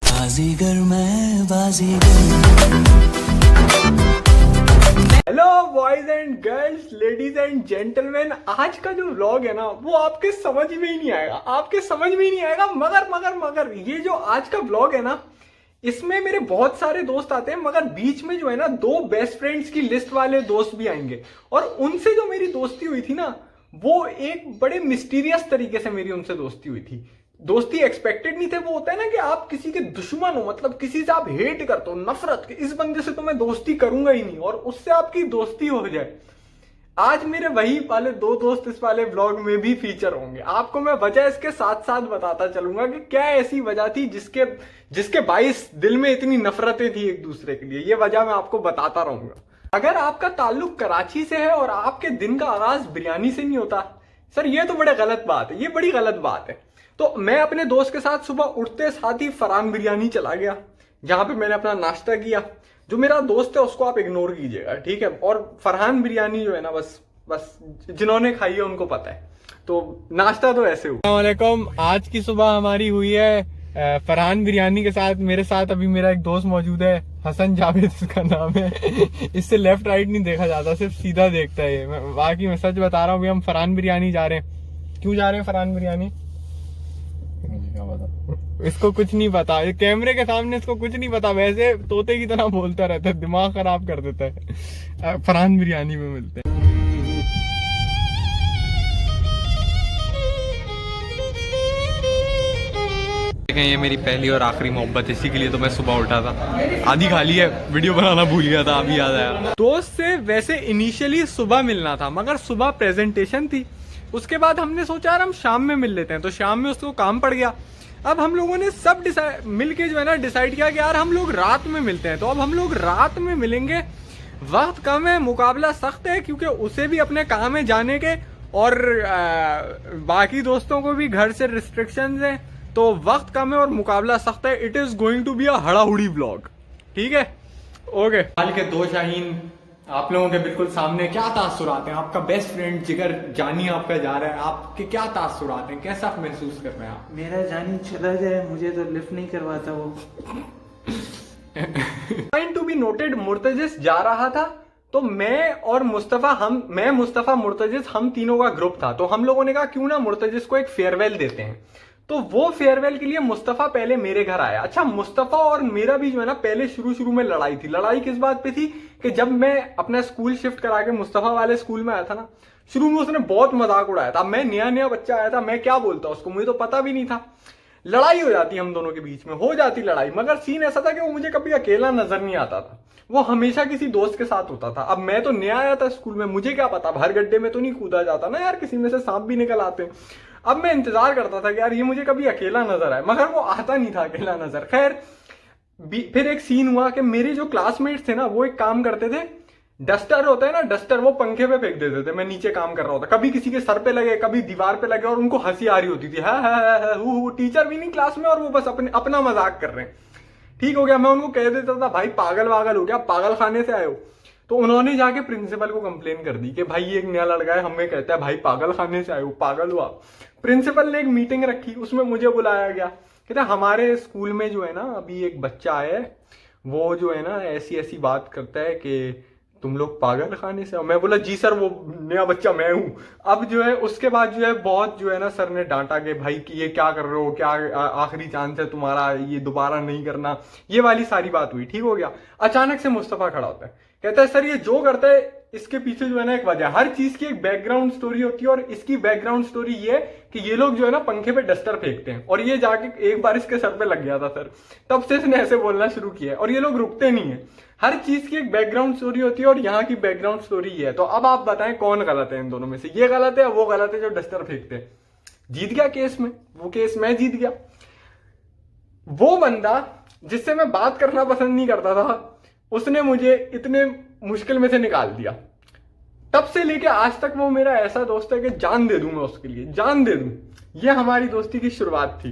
बाजीगर मैं Baazigar. Hello boys and girls, ladies and gentleman, आज का जो व्लॉग है ना वो आपके समझ में ही नहीं आएगा, आपके समझ में ही नहीं आएगा। मगर ये जो आज का व्लॉग है ना, इसमें मेरे बहुत सारे दोस्त आते हैं, मगर बीच में जो है ना 2 बेस्ट फ्रेंड्स की लिस्ट वाले दोस्त भी आएंगे। और उनसे जो मेरी दोस्ती हुई थी ना, वो एक बड़े मिस्टीरियस तरीके से मेरी उनसे दोस्ती हुई थी। दोस्ती एक्सपेक्टेड नहीं थे। वो होता है ना कि आप किसी के दुश्मन हो, मतलब किसी से आप हेट करते हो, नफरत के, इस बंदे से तो मैं दोस्ती करूंगा ही नहीं, और उससे आपकी दोस्ती हो जाए। आज मेरे वही वाले 2 दोस्त इस वाले व्लॉग में भी फीचर होंगे। आपको मैं वजह इसके साथ साथ बताता चलूंगा कि क्या ऐसी वजह थी जिसके बाइस दिल में इतनी नफरतें थी एक दूसरे के लिए। ये वजह मैं आपको बताता रहूंगा। अगर आपका ताल्लुक कराची से है और आपके दिन का आगाज बिरयानी से नहीं होता, सर ये तो बड़े गलत बात है, ये बड़ी गलत बात है। तो मैं अपने दोस्त के साथ सुबह उठते साथ ही फरहान बिरयानी चला गया, जहां पे मैंने अपना नाश्ता किया। जो मेरा दोस्त है उसको आप इग्नोर कीजिएगा, ठीक है। और फरहान बिरयानी जो है ना, बस जिन्होंने खाई है उनको पता है। तो नाश्ता तो ऐसे हुआ। अस्सलाम वालेकुम। आज की सुबह हमारी हुई है फरहान बिरयानी के साथ। मेरे साथ अभी मेरा एक दोस्त मौजूद है, हसन जावेद इसका नाम है। इससे लेफ्ट राइट नहीं देखा जाता, सिर्फ सीधा देखता है ये। बाकी मैं सच बता रहा हूँ, हम फरहान बिरयानी जा रहे हैं। क्यों जा रहे हैं फरहान बिरयानी? इसको कुछ नहीं पता, ये कैमरे के सामने इसको कुछ नहीं पता, वैसे तोते की तरह बोलता रहता है, दिमाग खराब कर देता है। फरहान बिरयानी में मिलते हैं। ये मेरी पहली और आखिरी मोहब्बत, इसी के लिए तो मैं सुबह उठा था। आधी खाली है, वीडियो बनाना भूल गया था, अभी याद आया। दोस्त से वैसे इनिशियली सुबह मिलना था, मगर सुबह प्रेजेंटेशन थी। उसके बाद हमने सोचा यार हम शाम में मिल लेते हैं, तो शाम में उसको काम पड़ गया। अब हम लोगों ने सब मिल के जो है ना डिसाइड किया कि यार हम लोग रात में मिलते हैं। तो अब हम लोग रात में मिलेंगे। वक्त कम है, मुकाबला सख्त है, क्योंकि उसे भी अपने काम है जाने के, और बाकी दोस्तों को भी घर से रिस्ट्रिक्शंस हैं। तो वक्त कम है और मुकाबला सख्त है। It is going to be a हड़ाहुड़ी व्लॉग, ठीक है। ओके। हाल के 2 शाहीन आप लोगों के बिल्कुल सामने। क्या तासुरात हैं? आपका बेस्ट फ्रेंड जिगर जानी आपका जा रहा है, आपके क्या तासुरात हैं? कैसा महसूस कर रहे हैं आप? मेरा जानी चला जाए, मुझे तो लिफ्ट नहीं करवाता वो। पॉइंट टू बी नोटेड, मुर्तजिस जा रहा था, तो मैं मुस्तफा मुर्तजिस, हम तीनों का ग्रुप था। तो हम लोगों ने कहा क्यों ना मुर्तजिस को एक फेयरवेल देते हैं। तो वो फेयरवेल के लिए मुस्तफा पहले मेरे घर आया। अच्छा, मुस्तफा और मेरा भी जो है ना पहले शुरू में लड़ाई थी। लड़ाई किस बात पे थी कि जब मैं अपना स्कूल शिफ्ट करा के मुस्तफा वाले स्कूल में आया था ना, शुरू में उसने बहुत मजाक उड़ाया था। मैं नया बच्चा आया था, मैं क्या बोलता उसको, मुझे तो पता भी नहीं था। लड़ाई हो जाती हम दोनों के बीच में, हो जाती लड़ाई। मगर सीन ऐसा था कि वो मुझे कभी अकेला नजर नहीं आता था, वो हमेशा किसी दोस्त के साथ होता था। अब मैं तो नया आया था स्कूल में, मुझे क्या पता, हर गड्ढे में तो नहीं कूदा जाता ना यार, किसी में से सांप भी निकल आते हैं। अब मैं इंतजार करता था कि यार ये मुझे कभी अकेला नजर आए, मगर वो आता नहीं था अकेला नजर। खैर, फिर एक सीन हुआ कि मेरे जो क्लासमेट्स थे ना, वो एक काम करते थे, डस्टर होता है ना, डस्टर, वो पंखे पे फेंक देते थे। मैं नीचे काम कर रहा होता, कभी किसी के सर पे लगे, कभी दीवार पे लगे, और उनको हंसी आ रही होती थी। टीचर भी नहीं क्लास में, और वो बस अपना मजाक कर रहे हैं। ठीक हो गया, मैं उनको कह देता था भाई पागल वागल हो गया, पागल खाने से आए हो। तो उन्होंने जाके प्रिंसिपल को कंप्लेन कर दी कि भाई ये एक नया लड़का है, हमें कहता है भाई पागल खाने से आए हो, पागल हुआ। प्रिंसिपल ने एक मीटिंग रखी, उसमें मुझे बुलाया गया। कहता हमारे स्कूल में जो है ना अभी एक बच्चा है, वो जो है ना ऐसी बात करता है कि तुम लोग पागल खाने से। मैं बोला जी सर, वो नया बच्चा मैं हूं। अब जो है उसके बाद जो है बहुत जो है ना सर ने डांटा कि भाई कि ये क्या कर रहे हो, क्या आखिरी चांस है तुम्हारा, ये दोबारा नहीं करना, ये वाली सारी बात हुई। ठीक हो गया। अचानक से मुस्तफा खड़ा होता है, कहता है सर ये जो करता है इसके पीछे जो है ना एक वजह, हर चीज की एक बैकग्राउंड स्टोरी होती है, और इसकी बैकग्राउंड स्टोरी ये है कि ये लोग जो है ना पंखे पे डस्टर फेंकते हैं, और ये जाके एक बार इसके सर पे लग गया था सर। तब से इसने ऐसे बोलना शुरू किया, और ये लोग रुकते नहीं है। हर चीज की एक बैकग्राउंड स्टोरी होती है, और यहाँ की बैकग्राउंड स्टोरी ये है। तो अब आप बताएं कौन गलत है इन दोनों में से? ये गलत है, वो गलत है जो डस्टर फेंकते हैं। जीत गया केस में, वो केस मैं जीत गया। वो बंदा जिससे मैं बात करना पसंद नहीं करता था, उसने मुझे इतने मुश्किल में से निकाल दिया। तब से लेके आज तक वो मेरा ऐसा दोस्त है कि जान दे दूं मैं उसके लिए, जान दे दूं। ये हमारी दोस्ती की शुरुआत थी।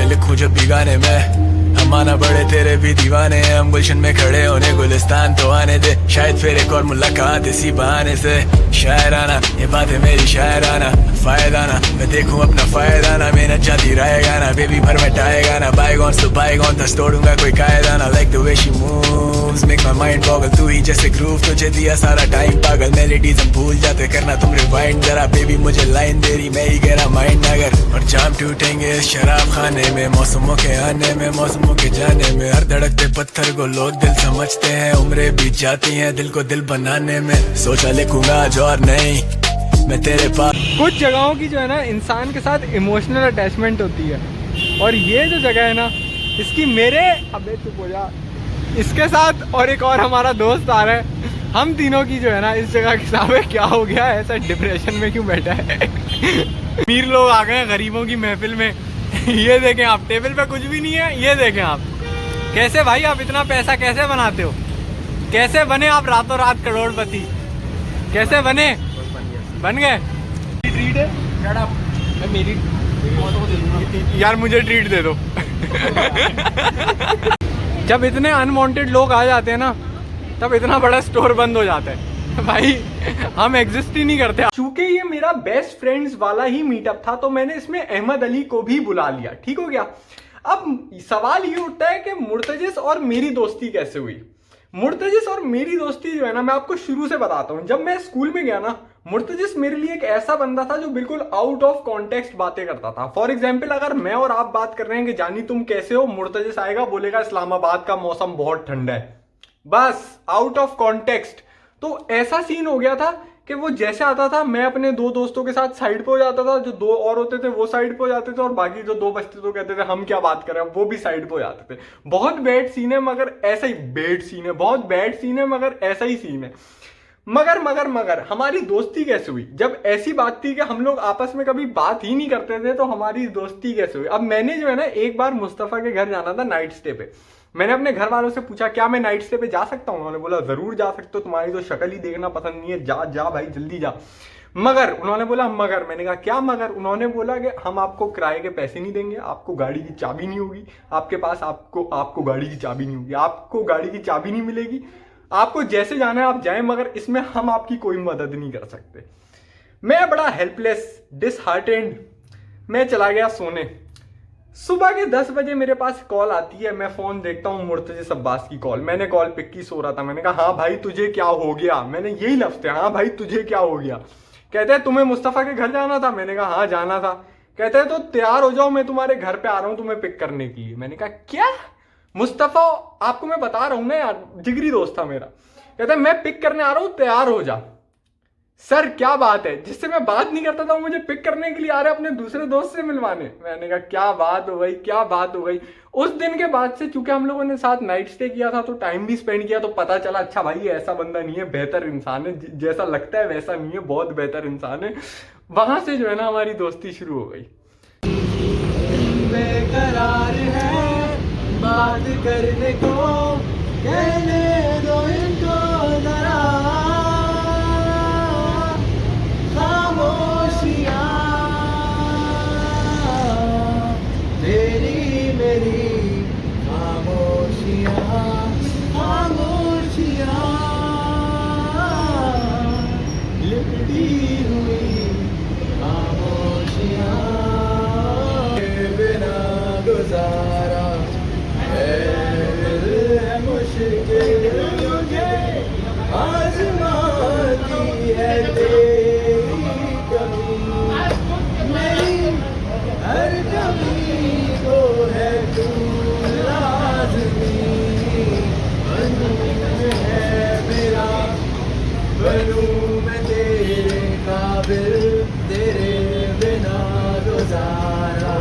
लिखूं जब भी गाने में माना पड़े तेरे भी दीवाने हैं हम, गुलशन में खड़े होने गुलिस्तान तो आने दे, शायद फिर एक और मुलाकात इसी बहाने से। शायराना ये बात है मेरी शायराना, फायदा ना मैं देखूं अपना फायदा ना, मेहनत जाती रहेगा ना, बेबी भर में टाएगा ना, बाईगॉन्स तो बाईगॉन था तोड़ूंगा कोई कायदा ना। Like the way she moves make my mind Bogle, तू ही जैसे ग्रूव तुझे दिया सारा टाइम पागल, मेलोडीज हम भूल जाते करना तुम रिवाइंड जरा, बेबी मुझे लाइन दे रही मैं ही कह रहा माइंड अगर, और जाम टूटेंगे इस शराब खाने में, मौसमों के आने में मौसमों के जाने में, हर धड़कते पत्थर को लोग दिल समझते हैं, उम्रें बीत जाती हैं दिल को दिल बनाने में, सोचा लिखूंगा आज और नहीं मैं तेरे पास। कुछ जगहों की जो है ना इंसान के साथ इमोशनल अटैचमेंट होती है, और ये जो जगह है ना इसकी मेरे, अबे चुप हो जा, इसके साथ और एक और हमारा दोस्त आ रहा है, हम तीनों की जो है ना इस जगह के सामने क्या हो गया है, ऐसा डिप्रेशन में क्यों बैठा है। अमीर लोग आ गए गरीबों की महफिल में। ये देखें आप, टेबल पे कुछ भी नहीं है, ये देखें आप कैसे भाई आप इतना पैसा कैसे बनाते हो, कैसे बने आप रातों रात करोड़पति, कैसे बने, बन गए। ट्रीट है मैं मेरी यार मुझे ट्रीट दे दो। जब इतने अनवांटेड लोग आ जाते हैं ना तब इतना बड़ा स्टोर बंद हो जाता है भाई, हम एग्जिस्ट ही नहीं करते। चूंकि ये मेरा बेस्ट फ्रेंड्स वाला ही मीटअप था तो मैंने इसमें अहमद अली को भी बुला लिया, ठीक हो गया। अब सवाल ये उठता है कि मुर्तजिस और मेरी दोस्ती कैसे हुई। मुर्तजिस और मेरी दोस्ती जो है ना मैं आपको शुरू से बताता हूँ। जब मैं स्कूल में गया ना, मुर्तजिस मेरे लिए एक ऐसा बंदा था जो बिल्कुल आउट ऑफ कॉन्टेक्स्ट बातें करता था। फॉर एग्जाम्पल अगर मैं और आप बात कर रहे हैं कि जानी तुम कैसे हो, मुर्तजिस आएगा बोलेगा इस्लामाबाद का मौसम बहुत ठंडा है, बस आउट ऑफ कॉन्टेक्स्ट। तो ऐसा सीन हो गया था कि वो जैसे आता था मैं अपने दो दोस्तों के साथ साइड पे हो जाता था, जो दो और होते थे वो साइड पे हो जाते थे, और बाकी जो दो बचते तो कहते थे हम क्या बात कर रहे हैं, वो भी साइड पे हो जाते थे। बहुत बैड सीन है मगर ऐसा ही बैड सीन है, बहुत बैड सीन है मगर ऐसा ही सीन है। मगर हमारी दोस्ती कैसे हुई? जब ऐसी बात थी कि हम लोग आपस में कभी बात ही नहीं करते थे तो हमारी दोस्ती कैसे हुई? अब मैंने जो है ना एक बार मुस्तफा के घर जाना था नाइट स्टे पे। मैंने अपने घर वालों से पूछा क्या मैं नाइट स्टे पे जा सकता हूँ? उन्होंने बोला जरूर जा सकते हो, तुम्हारी तो शक्ल ही देखना पसंद नहीं है, जा जा भाई जल्दी जा। मगर उन्होंने बोला मगर, मैंने कहा क्या मगर? उन्होंने बोला कि हम आपको किराए के पैसे नहीं देंगे, आपको गाड़ी की चाबी नहीं होगी आपके पास, आपको गाड़ी की चाबी नहीं होगी, आपको गाड़ी की चाबी नहीं मिलेगी, आपको जैसे जाना है आप जाएं, मगर इसमें हम आपकी कोई मदद नहीं कर सकते। मैं बड़ा हेल्पलेस डिसहार्टेंड, मैं चला गया सोने। सुबह के 10 बजे मेरे पास कॉल आती है, मैं फोन देखता हूँ मुर्तजिस अब्बास की कॉल। मैंने कॉल पिक की, सो रहा था। मैंने कहा हाँ भाई तुझे क्या हो गया? मैंने यही लफ्ज़ थे, हाँ भाई तुझे क्या हो गया? कहते हैं तुम्हें मुस्तफ़ा के घर जाना था। मैंने कहा हाँ जाना था। कहते हैं तो तैयार हो जाओ, मैं तुम्हारे घर पे आ रहा हूँ तुम्हें पिक करने के लिए। मैंने कहा क्या? मुस्तफ़ा आपको मैं बता रहा हूँ ना यार, जिगरी दोस्त था मेरा। कहते हैं मैं पिक करने आ रहा हूँ, तैयार हो जा। सर क्या बात है, जिससे मैं बात नहीं करता था वो मुझे पिक करने के लिए आ रहा है अपने दूसरे दोस्त से मिलवाने। मैंने कहा क्या बात हो गई, क्या बात हो गई। उस दिन के बाद से चूंकि हम लोगों ने साथ नाइट स्टे किया था तो टाइम भी स्पेंड किया, तो पता चला अच्छा भाई ये ऐसा बंदा नहीं है, बेहतर इंसान है, जैसा लगता है वैसा नहीं है, बहुत बेहतर इंसान है। वहां से जो है ना हमारी दोस्ती शुरू हो गई। बेकरार है बात करने को, कहने दो इनको जरा, खामोशियां तेरी मेरी, खामोशियां खामोशियां लिपटी हुई खामोशियां, बिना गुजारा है मुश्किल मुझे, आजमाती है तेरी कमी, मेरी हर कमी को है तू लाज़मी, बनूं है मेरा, बनूं मैं तेरे काबिल, तेरे बिना गुजारा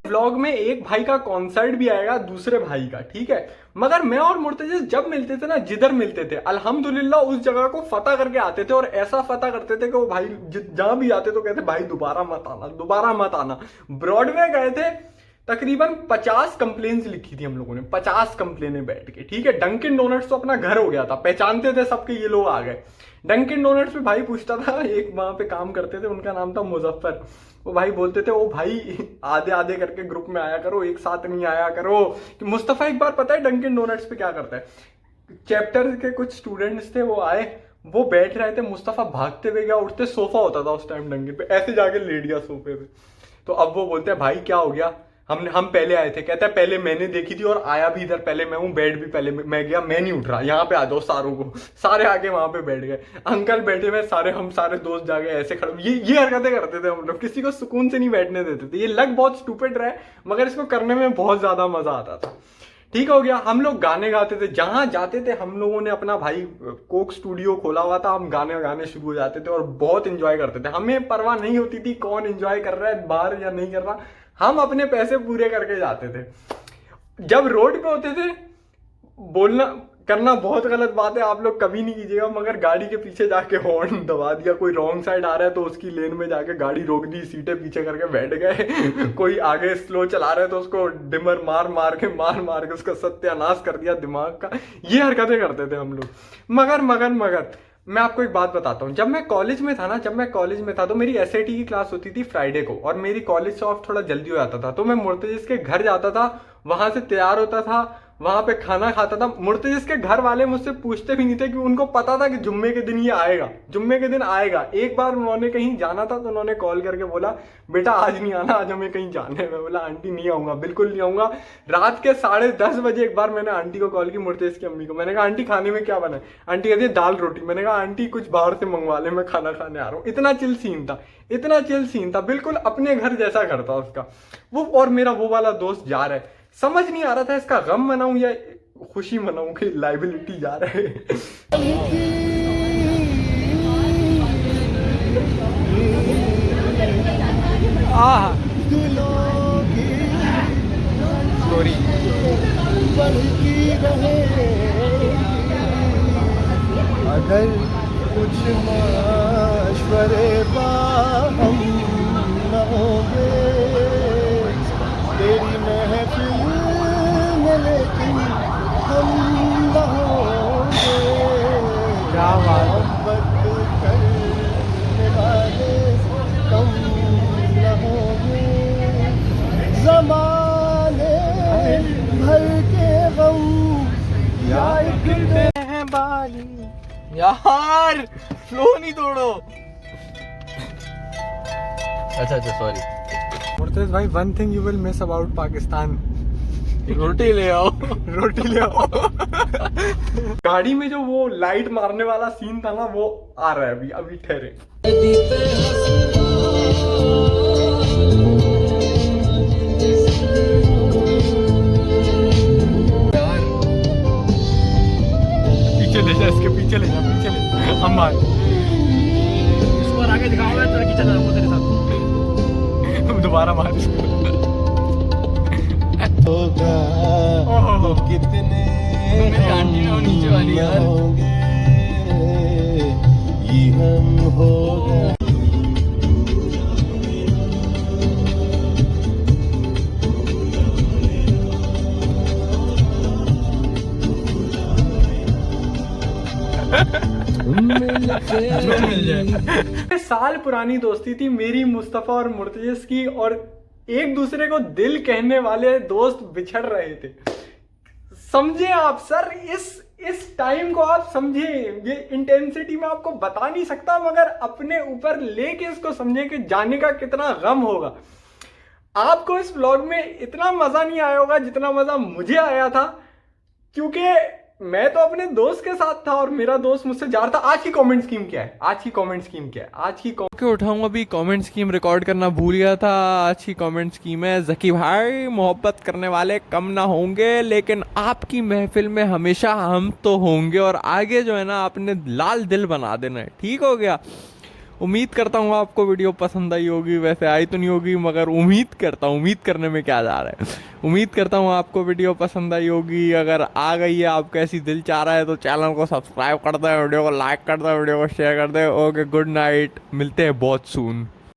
व्लॉग में एक भाई का कॉन्सर्ट भी आएगा दूसरे भाई का, ठीक है। मगर मैं और मुर्तजिस जब मिलते थे ना, जिधर मिलते थे अल्हम्दुलिल्लाह उस जगह को फतह करके आते थे, और ऐसा फतह करते थे कि वो भाई जहां भी आते तो कहते भाई दोबारा मत आना, दोबारा मत आना। ब्रॉडवे गए थे, तकरीबन 50 कंप्लेन्स लिखी थी हम लोगों ने, 50 कंप्लेनें बैठ के, ठीक है। डंकिन डोनट्स तो अपना घर हो गया था, पहचानते थे सबके ये लोग आ गए। डंकिन डोनट्स पे भाई पूछता था, एक वहां पे काम करते थे, उनका नाम था मुजफ्फर। वो भाई बोलते थे, ओ भाई आधे आधे करके ग्रुप में आया करो, एक साथ नहीं आया करो। कि मुस्तफ़ा एक बार पता है डंकिन डोनट्स पे क्या करता है, चैप्टर के कुछ स्टूडेंट्स थे, वो आए, वो बैठ रहे थे, मुस्तफ़ा भागते हुए गया, उठते, सोफा होता था उस टाइम डंकिन पे, ऐसे जाके लेट गया सोफे पे। तो अब वो बोलते हैं भाई क्या हो गया, हम पहले आए थे। कहता है पहले मैंने देखी थी और आया भी इधर पहले मैं हूँ, बेड भी पहले मैं गया, मैं नहीं उठ रहा, यहाँ पे आ जाओ सारों को। सारे आके वहां पे बैठ गए, अंकल बैठे हुए सारे, हम सारे दोस्त जाके ऐसे खड़े, ये हरकतें करते थे हम लोग, किसी को सुकून से नहीं बैठने देते थे। ये लग बहुत स्टूपिड रहा है मगर इसको करने में बहुत ज्यादा मजा आता था। ठीक हो गया, हम लोग गाने गाते थे, जहां जाते थे हम लोगों ने अपना भाई कोक स्टूडियो खोला हुआ था, हम गाने गाने शुरू हो जाते थे और बहुत एंजॉय करते थे। हमें परवाह नहीं होती थी कौन एंजॉय कर रहा है बाहर या नहीं कर रहा, हम अपने पैसे पूरे करके जाते थे। जब रोड पे होते थे, बोलना करना बहुत गलत बात है, आप लोग कभी नहीं कीजिएगा, मगर गाड़ी के पीछे जाके हॉर्न दबा दिया, कोई रॉन्ग साइड आ रहा है तो उसकी लेन में जाके गाड़ी रोक दी, सीटें पीछे करके बैठ गए। कोई आगे स्लो चला रहा है तो उसको डिमर मार मार के उसका सत्यानाश कर दिया दिमाग का। ये हरकतें करते थे हम लोग। मगर मैं आपको एक बात बताता हूँ, जब मैं कॉलेज में था तो मेरी एसएटी की क्लास होती थी फ्राइडे को, और मेरी कॉलेज से ऑफ थोड़ा जल्दी हो जाता था, तो मैं मुर्तजिस के घर जाता था, वहां से तैयार होता था, वहां पे खाना खाता था। मुर्तजिस के घर वाले मुझसे पूछते भी नहीं थे, कि उनको पता था कि जुम्मे के दिन ये आएगा, जुम्मे के दिन आएगा। एक बार उन्होंने कहीं जाना था तो उन्होंने कॉल करके बोला बेटा आज नहीं आना, आज हमें कहीं जाने में। बोला आंटी नहीं आऊंगा, बिल्कुल नहीं आऊंगा। रात के 10:30 बजे एक बार मैंने आंटी को कॉल की, मुर्तजिस की अम्मी को। मैंने कहा आंटी खाने में क्या बना है? आंटी कहती है दाल रोटी। मैंने कहा आंटी कुछ बाहर से मंगवा ले, मैं खाना खाने आ रहा हूँ। इतना चिल सीन था, बिल्कुल अपने घर जैसा घर था उसका वो। और मेरा वो वाला दोस्त जा रहा है, समझ नहीं आ रहा था इसका गम मनाऊं या खुशी मनाऊं कि लाइबिलिटी जा रहा है। सॉरी अगर कुछ मशवरे हम न होंगे तेरी महफिल में, लेकिन हम न होंगे क्या बात, मोहब्बत करने वाले कम न होंगे, ज़माने भर के गम यार हैं बाली। यार फ्लो नहीं तोड़ो। अच्छा सॉरी। मुर्तज़ भाई, one thing you will miss about Pakistan, रोटी ले आओ। रोटी ले आओ। गाड़ी में जो वो लाइट मारने वाला सीन था ना, वो आ रहा है अभी ठहरे। पीछे ले जा, इसके पीछे ले जा, अम्मा इसको और आगे दिखाओ, मैं लड़की चला रहा तेरे साथ। दोबारा मार इसको। होगा तो कितने मेरी आंटी ना नीचे वाली यार। होंगे ये हम होगा। साल पुरानी दोस्ती थी मेरी मुस्तफ़ा और मुर्तजिस की, और एक दूसरे को दिल कहने वाले दोस्त बिछड़ रहे थे। समझे आप सर, इस टाइम को आप समझे, ये इंटेंसिटी में आपको बता नहीं सकता, मगर अपने ऊपर लेके इसको समझे कि जाने का कितना गम होगा। आपको इस व्लॉग में इतना मजा नहीं आया होगा जितना मजा मुझे आया था, क्योंकि मैं तो अपने दोस्त के साथ था और मेरा दोस्त मुझसे जा रहा था। आज की कमेंट स्कीम क्या है? उठाऊंगा अभी, कमेंट स्कीम रिकॉर्ड करना भूल गया था। आज की कमेंट स्कीम है, ज़की भाई मोहब्बत करने वाले कम ना होंगे, लेकिन आपकी महफिल में हमेशा हम तो होंगे, और आगे जो है ना आपने लाल दिल बना देना है। ठीक हो गया? उम्मीद करता हूँ आपको वीडियो पसंद आई होगी, वैसे आई तो नहीं होगी मगर उम्मीद करने में क्या जा रहा है। उम्मीद करता हूँ आपको वीडियो पसंद आई होगी। अगर आ गई है, आपका ऐसी दिल चाह रहा है तो चैनल को सब्सक्राइब कर दे, वीडियो को लाइक कर दे, वीडियो को शेयर कर दे। ओके, गुड नाइट, मिलते हैं बहुत सून।